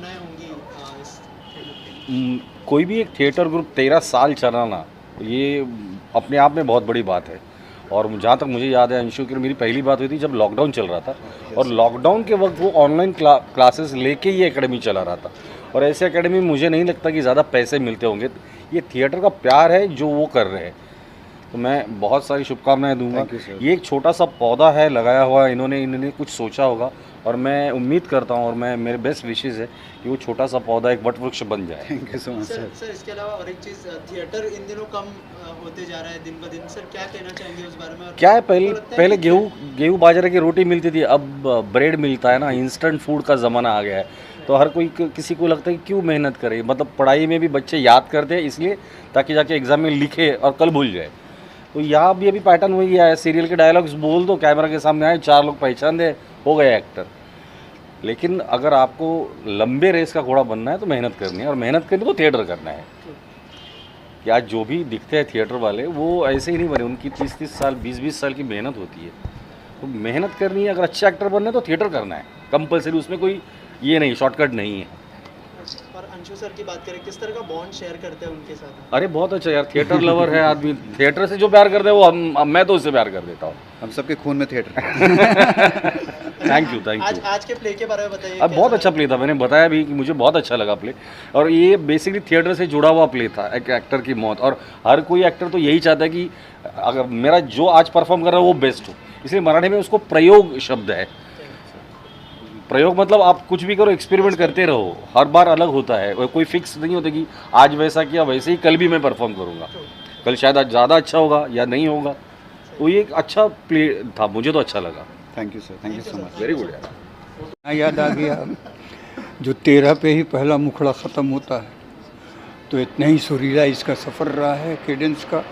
शुभकामनाएं होंगी इस थिएटर के? कोई भी एक थिएटर ग्रुप 13 साल चलाना, ये अपने आप में बहुत बड़ी बात है। और जहाँ तक मुझे याद है अंशु की मेरी पहली बात हुई थी जब लॉकडाउन चल रहा था, और लॉकडाउन के वक्त वो ऑनलाइन क्लासेस लेके ये एकेडमी चला रहा था। और ऐसे एकेडमी में मुझे नहीं लगता कि ज़्यादा पैसे मिलते होंगे। ये थिएटर का प्यार है जो वो कर रहे हैं, तो मैं बहुत सारी शुभकामनाएं दूंगा। ये एक छोटा सा पौधा है लगाया हुआ, इन्होंने कुछ सोचा होगा, और मैं उम्मीद करता हूँ और मैं मेरे बेस्ट विशेज़ है कि वो छोटा सा पौधा एक वट वृक्ष बन जाए। Thank you so much sir. Sir इसके अलावा और एक चीज़, थिएटर इन दिनों कम होते जा रहा है दिन ब दिन। सर क्या कहना चाहेंगे उस बारे में? और क्या है, पहले आपको लगता है पहले कि गेहूँ बाजरे की रोटी मिलती थी, अब ब्रेड मिलता है ना। इंस्टेंट फूड का ज़माना आ गया है, तो हर कोई किसी को लगता है कि क्यों मेहनत करे। मतलब पढ़ाई में भी बच्चे याद करते हैं इसलिए ताकि जाके एग्ज़ाम में लिखे और कल भूल जाए। तो यहाँ भी अभी पैटर्न वही गया है, सीरियल के डायलॉग्स बोल दो, कैमरा के सामने आए, 4 लोग पहचान दे, हो गए एक्टर। लेकिन अगर आपको लंबे रेस का घोड़ा बनना है तो मेहनत करनी है, और मेहनत करनी तो थिएटर करना है। कि आज जो भी दिखते हैं थिएटर वाले, वो ऐसे ही नहीं बने, उनकी 30-30 साल 20-20 साल की मेहनत होती है। तो मेहनत करनी है, अगर अच्छा एक्टर बनना है तो थिएटर करना है कंपलसरी, उसमें कोई ये नहीं, शॉर्टकट नहीं है। और अंशु सर की बात करें, किस तरह का बॉन्ड शेयर करते हैं उनके साथ? अरे बहुत अच्छा यार, थिएटर लवर है आदमी, थिएटर से जो प्यार करते हैं वो मैं तो उससे प्यार कर देता हूँ। हम सबके खून में थिएटर। थैंक यू थैंक आज यू। आज के प्ले के बारे में बताइए। अब बहुत अच्छा प्ले था, मैंने बताया भी कि मुझे बहुत अच्छा लगा प्ले। और ये बेसिकली थिएटर से जुड़ा हुआ प्ले था, एक एक्टर की मौत। और हर कोई एक्टर तो यही चाहता है कि अगर मेरा जो आज परफॉर्म कर रहा है वो बेस्ट हो, इसलिए मराठी में उसको प्रयोग शब्द है। प्रयोग मतलब आप कुछ भी करो, एक्सपेरिमेंट करते रहो, हर बार अलग होता है, और कोई फिक्स नहीं होता कि आज वैसा किया वैसे ही कल भी मैं परफॉर्म करूँगा। कल शायद आज ज़्यादा अच्छा होगा या नहीं होगा। तो ये एक अच्छा प्ले था, मुझे तो अच्छा लगा। Thank you sir, thank you so much. Very good यार। हाँ, याद आ गया जो 13 पे ही पहला मुखड़ा ख़त्म होता है, तो इतना ही सुरीला इसका सफ़र रहा है केडेंस का।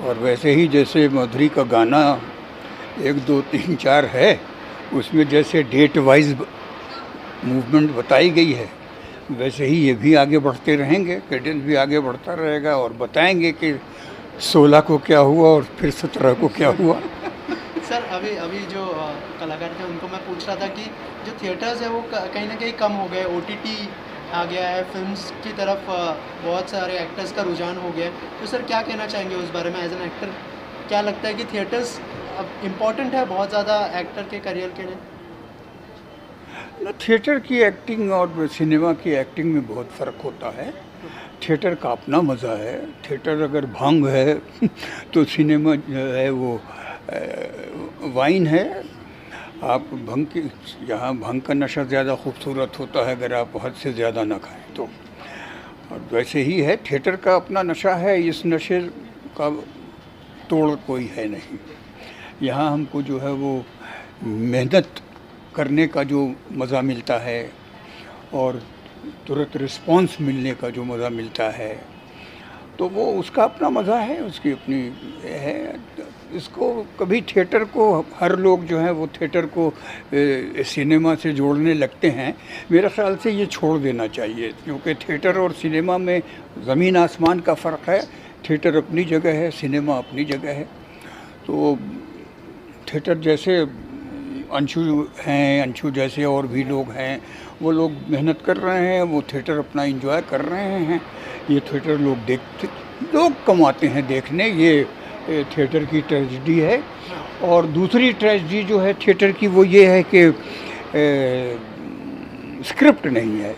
और वैसे ही जैसे माधुरी का गाना 1 2 3 4 है, उसमें जैसे डेट वाइज मूवमेंट बताई गई है, वैसे ही ये भी आगे बढ़ते रहेंगे, केडेंस भी आगे बढ़ता रहेगा, और बताएंगे कि 16 को क्या हुआ और फिर 17 को क्या हुआ। सर अभी अभी जो कलाकार थे उनको मैं पूछ रहा था कि जो थिएटर्स है वो कहीं ना कहीं कम हो गए, ओटीटी आ गया है, फिल्म्स की तरफ बहुत सारे एक्टर्स का रुझान हो गया है। तो सर क्या कहना चाहेंगे उस बारे में? एज एन एक्टर क्या लगता है कि थिएटर्स अब इम्पोर्टेंट है बहुत ज़्यादा एक्टर के करियर के लिए? ना, थिएटर की एक्टिंग और सिनेमा की एक्टिंग में बहुत फ़र्क होता है। थिएटर का अपना मज़ा है। थिएटर अगर भांग है तो सिनेमा जो है वो वाइन है। आप भंग की, यहाँ भंग का नशा ज़्यादा खूबसूरत होता है अगर आप हद से ज़्यादा ना खाएं तो। और वैसे ही है, थिएटर का अपना नशा है, इस नशे का तोड़ कोई है नहीं। यहाँ हमको जो है वो मेहनत करने का जो मज़ा मिलता है, और तुरंत रिस्पॉन्स मिलने का जो मज़ा मिलता है, तो वो उसका अपना मज़ा है, उसकी अपनी है। इसको कभी थिएटर को हर लोग जो है वो थिएटर को सिनेमा से जोड़ने लगते हैं। मेरे ख़्याल से ये छोड़ देना चाहिए, क्योंकि थिएटर और सिनेमा में ज़मीन आसमान का फ़र्क है। थिएटर अपनी जगह है, सिनेमा अपनी जगह है। तो थिएटर जैसे अंशु हैं, अंशु जैसे और भी लोग हैं, वो लोग मेहनत कर रहे हैं, वो थिएटर अपना एंजॉय कर रहे हैं। ये थिएटर लोग कमाते हैं देखने, ये थिएटर की ट्रेजेडी है। और दूसरी ट्रेजेडी जो है थिएटर की वो ये है कि स्क्रिप्ट नहीं है।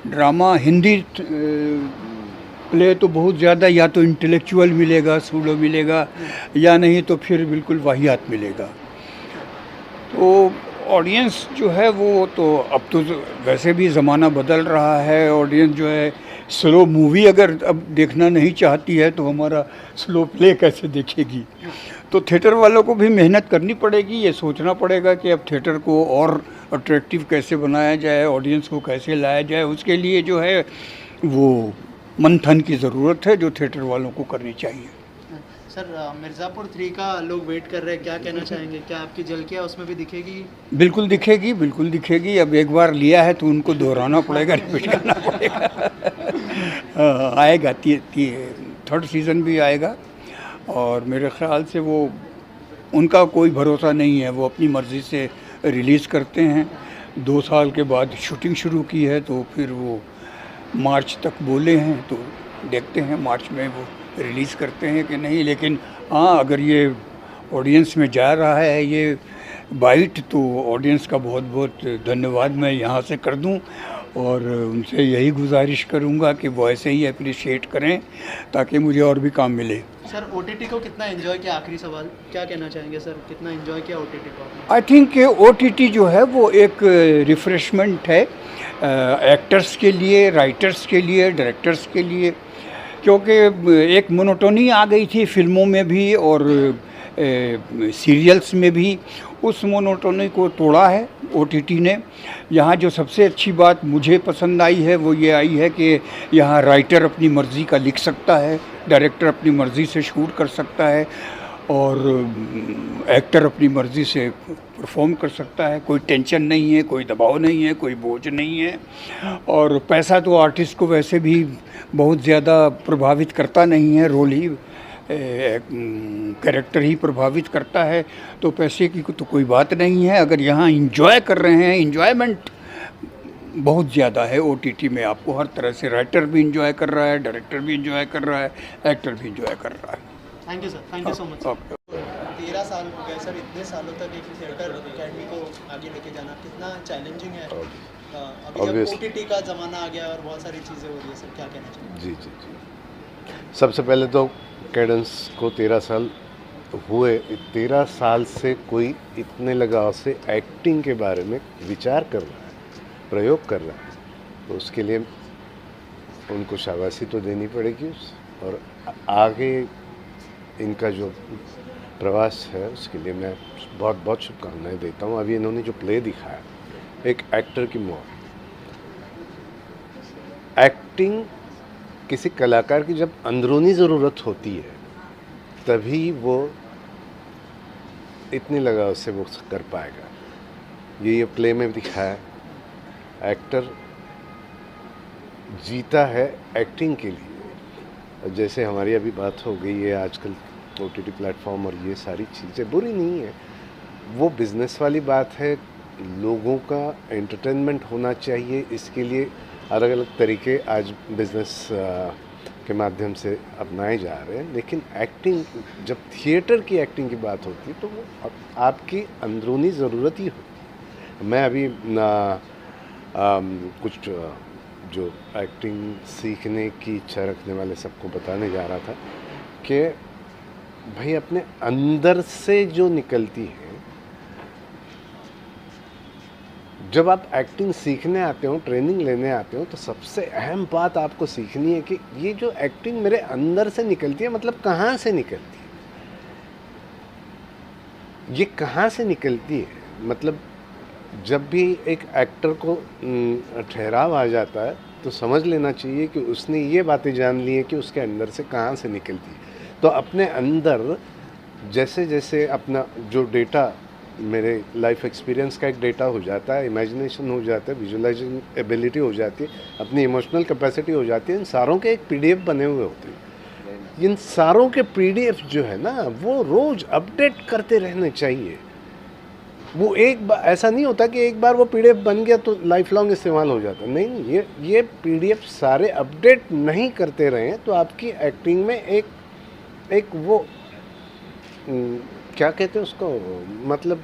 ड्रामा हिंदी प्ले तो बहुत ज़्यादा या तो इंटेलेक्चुअल मिलेगा, सूडो मिलेगा, या नहीं तो फिर बिल्कुल वाहियात मिलेगा। तो ऑडियंस जो है वो तो अब तो वैसे भी ज़माना बदल रहा है। ऑडियंस जो है स्लो मूवी अगर अब देखना नहीं चाहती है तो हमारा स्लो प्ले कैसे देखेगी? तो थिएटर वालों को भी मेहनत करनी पड़ेगी, ये सोचना पड़ेगा कि अब थिएटर को और अट्रैक्टिव कैसे बनाया जाए, ऑडियंस को कैसे लाया जाए। उसके लिए जो है वो मंथन की ज़रूरत है, जो थिएटर वालों को करनी चाहिए। सर मिर्ज़ापुर 3 का लोग वेट कर रहे हैं, क्या कहना चाहेंगे? क्या आपकी झलकियाँ उसमें भी दिखेगी? बिल्कुल दिखेगी, बिल्कुल दिखेगी। अब एक बार लिया है तो उनको दोहराना पड़ेगा, रिपीट करना पड़ेगा। आएगा, 3rd सीज़न भी आएगा। और मेरे ख़्याल से वो, उनका कोई भरोसा नहीं है, वो अपनी मर्ज़ी से रिलीज़ करते हैं। 2 साल के बाद शूटिंग शुरू की है, तो फिर वो मार्च तक बोले हैं, तो देखते हैं मार्च में वो रिलीज़ करते हैं कि नहीं। लेकिन हाँ, अगर ये ऑडियंस में जा रहा है ये बाइट, तो ऑडियंस का बहुत बहुत धन्यवाद मैं यहाँ से कर दूँ, और उनसे यही गुजारिश करूँगा कि वो ऐसे ही अप्रिशिएट करें ताकि मुझे और भी काम मिले। सर ओटीटी को कितना एंजॉय किया, आखिरी सवाल क्या कहना चाहेंगे सर, कितना एंजॉय किया ओटीटी को आपने? आई थिंक OTT जो है वो एक रिफ़्रेशमेंट है एक्टर्स के लिए, राइटर्स के लिए, डायरेक्टर्स के लिए, क्योंकि एक मोनोटोनी आ गई थी फिल्मों में भी और सीरियल्स में भी। उस मोनोटोनी को तोड़ा है OTT ने। यहाँ जो सबसे अच्छी बात मुझे पसंद आई है वो ये आई है कि यहाँ राइटर अपनी मर्ज़ी का लिख सकता है, डायरेक्टर अपनी मर्ज़ी से शूट कर सकता है, और एक्टर अपनी मर्ज़ी से परफॉर्म कर सकता है। कोई टेंशन नहीं है, कोई दबाव नहीं है, कोई बोझ नहीं है। और पैसा तो आर्टिस्ट को वैसे भी बहुत ज़्यादा प्रभावित करता नहीं है, रोल ही कैरेक्टर ही प्रभावित करता है, तो पैसे की तो कोई बात नहीं है। अगर यहाँ इंजॉय कर रहे हैं, इंजॉयमेंट बहुत ज़्यादा है OTT में। आपको हर तरह से राइटर भी इंजॉय कर रहा है, डायरेक्टर भी इंजॉय कर रहा है, एक्टर भी इंजॉय कर रहा है। Thank you sir, thank you so much. Okay. 13 साल हो गए सर, इतने सालों तक एक थिएटर अकेडमी को आगे लेके जाना कितना चैलेंजिंग है। अभी अब OTT का ज़माना आ गया और बहुत सारी चीज़ें हो रही है सर, क्या कहना चाहिए? जी जी जी, सबसे पहले तो कैडेंस को 13 साल हुए। 13 साल से कोई इतने लगाव से एक्टिंग के बारे में विचार कर रहा है, प्रयोग कर रहा है, तो उसके लिए उनको शाबाशी तो देनी पड़ेगी। और आगे इनका जो प्रवास है उसके लिए मैं बहुत बहुत शुभकामनाएं देता हूँ। अभी इन्होंने जो प्ले दिखाया, एक एक्टर की मौत, एक्टिंग किसी कलाकार की जब अंदरूनी ज़रूरत होती है तभी वो इतनी लगाव से वो कर पाएगा। ये प्ले में दिखाया, एक्टर जीता है एक्टिंग के लिए। जैसे हमारी अभी बात हो गई है, आजकल OTT प्लेटफॉर्म और ये सारी चीज़ें बुरी नहीं है, वो बिज़नेस वाली बात है। लोगों का एंटरटेनमेंट होना चाहिए, इसके लिए अलग अलग तरीके आज बिज़नेस के माध्यम से अपनाए जा रहे हैं। लेकिन एक्टिंग, जब थिएटर की एक्टिंग की बात होती है तो वो आपकी अंदरूनी ज़रूरत ही होती है। मैं अभी कुछ जो एक्टिंग सीखने की इच्छा रखने वाले सबको बताने जा रहा था कि भाई अपने अंदर से जो निकलती है, जब आप एक्टिंग सीखने आते हो, ट्रेनिंग लेने आते हो, तो सबसे अहम बात आपको सीखनी है कि ये जो एक्टिंग मेरे अंदर से निकलती है, मतलब कहाँ से निकलती है, ये कहाँ से निकलती है। मतलब जब भी एक एक्टर को ठहराव आ जाता है तो समझ लेना चाहिए कि उसने ये बातें जान ली हैं कि उसके अंदर से कहाँ से निकलती है। तो अपने अंदर जैसे जैसे अपना जो डेटा, मेरे लाइफ एक्सपीरियंस का एक डेटा हो जाता है, इमेजिनेशन हो जाता है, विजुअलाइजेशन एबिलिटी हो जाती है, अपनी इमोशनल कैपेसिटी हो जाती है, इन सारों के एक PDF बने हुए होते हैं। इन सारों के PDF जो है ना, वो रोज़ अपडेट करते रहने चाहिए। वो एक बार ऐसा नहीं होता कि एक बार वो PDF बन गया तो लाइफ लॉन्ग इस्तेमाल हो जाता, नहीं। ये PDF सारे अपडेट नहीं करते रहें तो आपकी एक्टिंग में एक वो क्या कहते हैं उसको, मतलब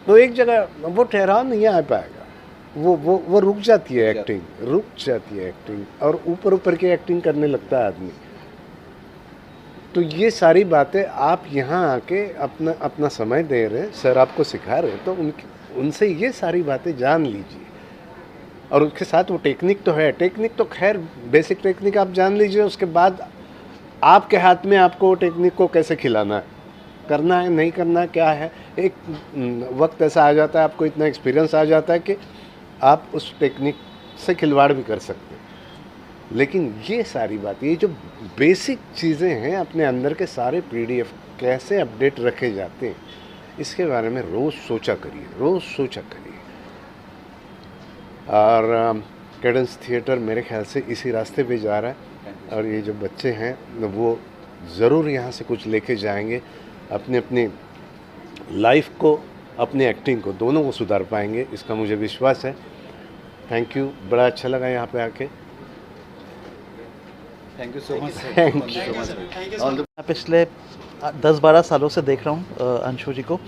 तो एक जगह वो ठहराव नहीं आ पाएगा, वो रुक जाती है एक्टिंग, रुक जाती है एक्टिंग, और ऊपर ऊपर की एक्टिंग करने लगता है आदमी। तो ये सारी बातें आप यहाँ आके अपना समय दे रहे हैं, सर आपको सिखा रहे हैं, तो उनसे ये सारी बातें जान लीजिए। और उसके साथ वो टेक्निक तो है, टेक्निक तो खैर बेसिक टेक्निक आप जान लीजिए, उसके बाद आपके हाथ में आपको टेक्निक को कैसे खिलाना है, करना है नहीं करना है, क्या है। एक वक्त ऐसा आ जाता है, आपको इतना एक्सपीरियंस आ जाता है कि आप उस टेक्निक से खिलवाड़ भी कर सकते हैं। लेकिन ये सारी बात, ये जो बेसिक चीज़ें हैं, अपने अंदर के सारे PDF कैसे अपडेट रखे जाते हैं, इसके बारे में रोज़ सोचा करिए, रोज़ सोचा करिए। और कैडेंस थिएटर मेरे ख्याल से इसी रास्ते पे जा रहा है, और ये जो बच्चे हैं वो ज़रूर यहाँ से कुछ लेके जाएंगे, अपने अपने लाइफ को अपनी एक्टिंग को, दोनों को सुधार पाएंगे, इसका मुझे विश्वास है। थैंक यू, बड़ा अच्छा लगा यहाँ पे आके। Thank you so much. Thank you. Thank you मैं पिछले 10-12 सालों से देख रहा हूँ अंशु जी को।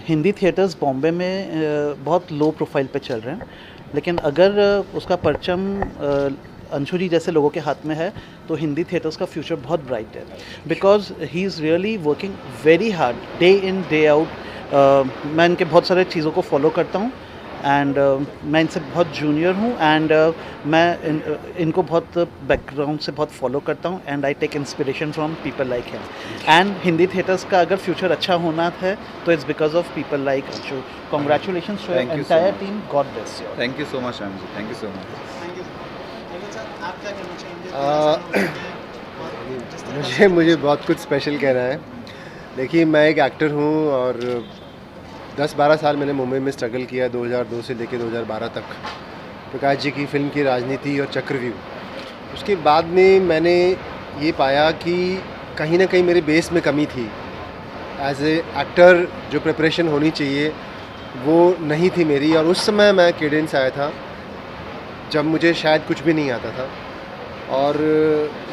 हिंदी थिएटर्स बॉम्बे में बहुत लो प्रोफाइल पे चल रहे हैं, लेकिन अगर उसका परचम अंशु जी जैसे लोगों के हाथ में है तो हिंदी थिएटर्स का फ्यूचर बहुत ब्राइट है, because he is really working very hard day in day out. मैं इनके बहुत सारे चीज़ों को फॉलो करता हूँ एंड मैं इनसे बहुत जूनियर हूँ एंड मैं इनको बहुत बैकग्राउंड से बहुत फॉलो करता हूँ and I take inspiration from people like him. And Hindi theatres का अगर फ्यूचर अच्छा होना है तो it's because of people like Anshu. Congratulations to Thank you so entire much. Team, god bless you. Thank you so much ma'am ji, thank you so much. Thank you sir. आप क्या कहना चाहेंगे? मुझे बहुत कुछ स्पेशल कहना है। देखिए, मैं एक एक्टर हूँ और 10-12 साल मैंने मुंबई में स्ट्रगल किया, 2002 से लेकर 2012 तक, प्रकाश जी की फिल्म की राजनीति और चक्रव्यूह। उसके बाद में मैंने ये पाया कि कहीं ना कहीं मेरे बेस में कमी थी। एज ए एक्टर जो प्रिपरेशन होनी चाहिए वो नहीं थी मेरी, और उस समय मैं केडेंस आया था जब मुझे शायद कुछ भी नहीं आता था, और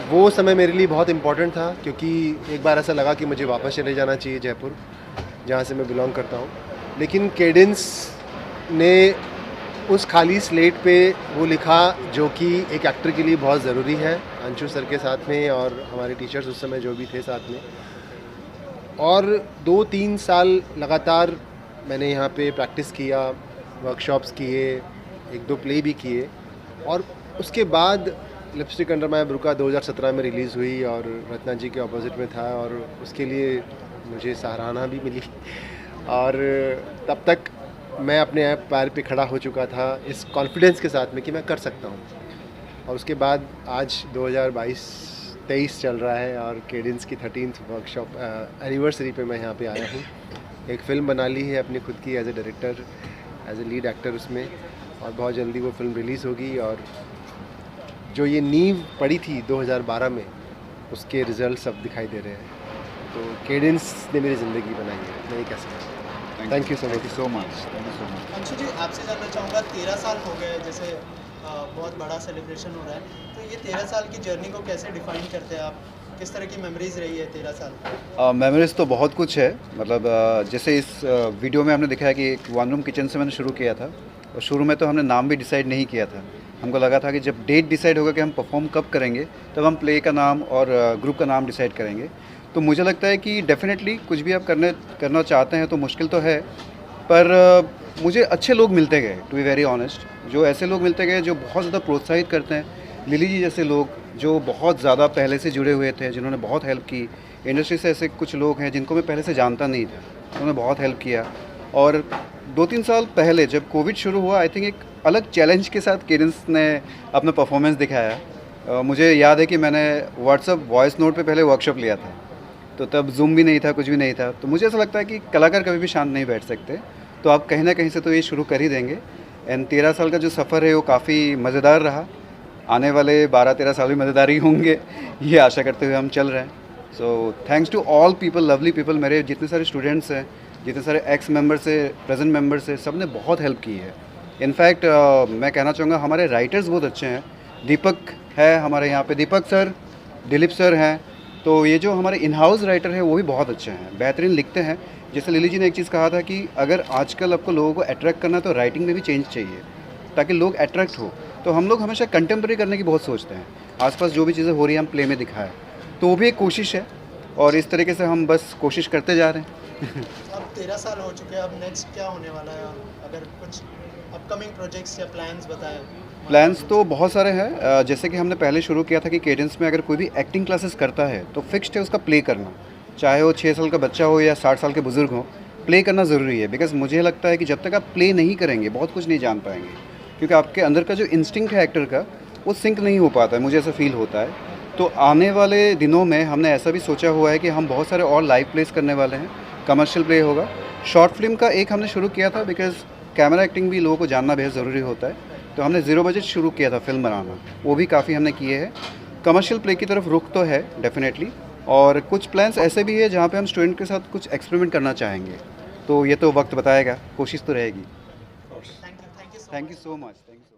वो समय मेरे लिए बहुत इम्पोर्टेंट था क्योंकि एक बार ऐसा लगा कि मुझे वापस चले जाना चाहिए जयपुर, जहाँ से मैं बिलोंग करता हूँ। लेकिन केडेंस ने उस खाली स्लेट पे वो लिखा जो कि एक एक्टर के लिए बहुत ज़रूरी है, अंशु सर के साथ में और हमारे टीचर्स उस समय जो भी थे साथ में। और 2-3 साल लगातार मैंने यहाँ पे प्रैक्टिस किया, वर्कशॉप्स किए, 1-2 प्ले भी किए, और उसके बाद लिपस्टिक अंडर माय ब्रू का 2017 में रिलीज़ हुई और रत्ना जी के ऑपोजिट में था, और उसके लिए मुझे सराहना भी मिली। और तब तक मैं अपने पैर पे खड़ा हो चुका था इस कॉन्फिडेंस के साथ में कि मैं कर सकता हूँ। और उसके बाद आज 2022-23 चल रहा है और केडेंस की 13th वर्कशॉप एनिवर्सरी पे मैं यहाँ पे आया हूँ। एक फ़िल्म बना ली है अपनी खुद की as a director, as a lead actor उसमें, और बहुत जल्दी वो फिल्म रिलीज़ होगी। और जो ये नींव पड़ी थी 2012 में, उसके रिजल्ट्स अब दिखाई दे रहे हैं। तो केडेंस ने मेरी ज़िंदगी बनाई है, मैं ये कह सकता हूँ। Thank you so thank you so much, thank you so much. Anshu ji, आपसे जानना चाहूँगा, 13 साल हो गए, जैसे बहुत बड़ा सेलिब्रेशन हो रहा है, तो ये 13 साल की जर्नी को कैसे डिफाइन करते हैं आप? किस तरह की मेमोरीज रही है 13 साल? मेमोरीज तो बहुत कुछ है, मतलब जैसे इस वीडियो में हमने दिखाया कि एक वन रूम किचन से मैंने शुरू किया था, और शुरू में तो हमने नाम भी डिसाइड नहीं किया था। हमको लगा था कि जब डेट डिसाइड होगा कि हम परफॉर्म कब करेंगे, तब हम प्ले का नाम और ग्रुप का नाम डिसाइड करेंगे। तो मुझे लगता है कि डेफिनेटली कुछ भी आप करना चाहते हैं तो मुश्किल तो है, पर मुझे अच्छे लोग मिलते गए, टू बी वेरी ऑनेस्ट। जो ऐसे लोग मिलते गए जो बहुत ज़्यादा प्रोत्साहित करते हैं, लिली जी जैसे लोग जो बहुत ज़्यादा पहले से जुड़े हुए थे, जिन्होंने बहुत हेल्प की। इंडस्ट्री से ऐसे कुछ लोग हैं जिनको मैं पहले से जानता नहीं था, उन्होंने बहुत हेल्प किया। और 2-3 साल पहले जब कोविड शुरू हुआ, आई थिंक एक अलग चैलेंज के साथ केडेंस ने अपना परफॉर्मेंस दिखाया। मुझे याद है कि मैंने व्हाट्सअप वॉइस नोट पे पहले वर्कशॉप लिया था, तो तब जूम भी नहीं था, कुछ भी नहीं था। तो मुझे ऐसा लगता है कि कलाकार कभी भी शांत नहीं बैठ सकते, तो आप कहीं ना कहीं से तो ये शुरू कर ही देंगे। एंड 13 साल का जो सफ़र है वो काफ़ी मज़ेदार रहा। आने वाले 12-13 साल भी मज़ेदार ही होंगे, ये आशा करते हुए हम चल रहे हैं। So thanks to all people, lovely people. मेरे जितने सारे स्टूडेंट्स हैं, जितने सारे एक्स मेंबर्स है, प्रेजेंट मेंबर्स है, सब ने बहुत हेल्प की है। इनफैक्ट मैं कहना चाहूँगा हमारे राइटर्स बहुत अच्छे हैं। दीपक है हमारे यहाँ पे, दीपक सर, दिलीप सर हैं। तो ये जो हमारे इन हाउस राइटर है वो भी बहुत अच्छे हैं, बेहतरीन लिखते हैं। जैसे लिली जी ने एक चीज़ कहा था कि अगर आजकल आपको लोगों को अट्रैक्ट करना है तो राइटिंग में भी चेंज चाहिए ताकि लोग अट्रैक्ट हो। तो हम लोग हमेशा कंटेम्प्रेरी करने की बहुत सोचते हैं, आसपास जो भी चीज़ें हो रही हैं हम प्ले में दिखाएं, तो वो भी एक कोशिश है, और इस तरीके से हम बस कोशिश करते जा रहे हैं। अब 13 साल हो चुके हैं, अब नेक्स्ट क्या होने वाला है? अगर कुछ अपकमिंग प्रोजेक्ट्स या प्लान्स बताएं। प्लान्स तो बहुत सारे हैं। जैसे कि हमने पहले शुरू किया था कि केडेंस में अगर कोई भी एक्टिंग क्लासेस करता है तो फिक्स्ड है उसका प्ले करना, चाहे वो 6 साल का बच्चा हो या 60 साल के बुज़ुर्ग हो, प्ले करना ज़रूरी है। बिकॉज मुझे लगता है कि जब तक आप प्ले नहीं करेंगे बहुत कुछ नहीं जान पाएंगे, क्योंकि आपके अंदर का जो इंस्टिंक्ट है एक्टर का वो सिंक नहीं हो पाता है, मुझे ऐसा फील होता है। तो आने वाले दिनों में हमने ऐसा भी सोचा हुआ है कि हम बहुत सारे और लाइव प्लेस करने वाले हैं, कमर्शियल प्ले होगा। शॉर्ट फिल्म का एक हमने शुरू किया था, बिकॉज कैमरा एक्टिंग भी लोगों को जानना बेहद ज़रूरी होता है, तो हमने 0 बजट शुरू किया था फिल्म बनाना, वो भी काफ़ी हमने किए हैं। कमर्शियल प्ले की तरफ रुख तो है डेफिनेटली, और कुछ प्लान्स ऐसे भी है जहाँ पे हम स्टूडेंट के साथ कुछ एक्सपेरिमेंट करना चाहेंगे। तो ये तो वक्त बताएगा, कोशिश तो रहेगी। Thank you thank you so much, thank you.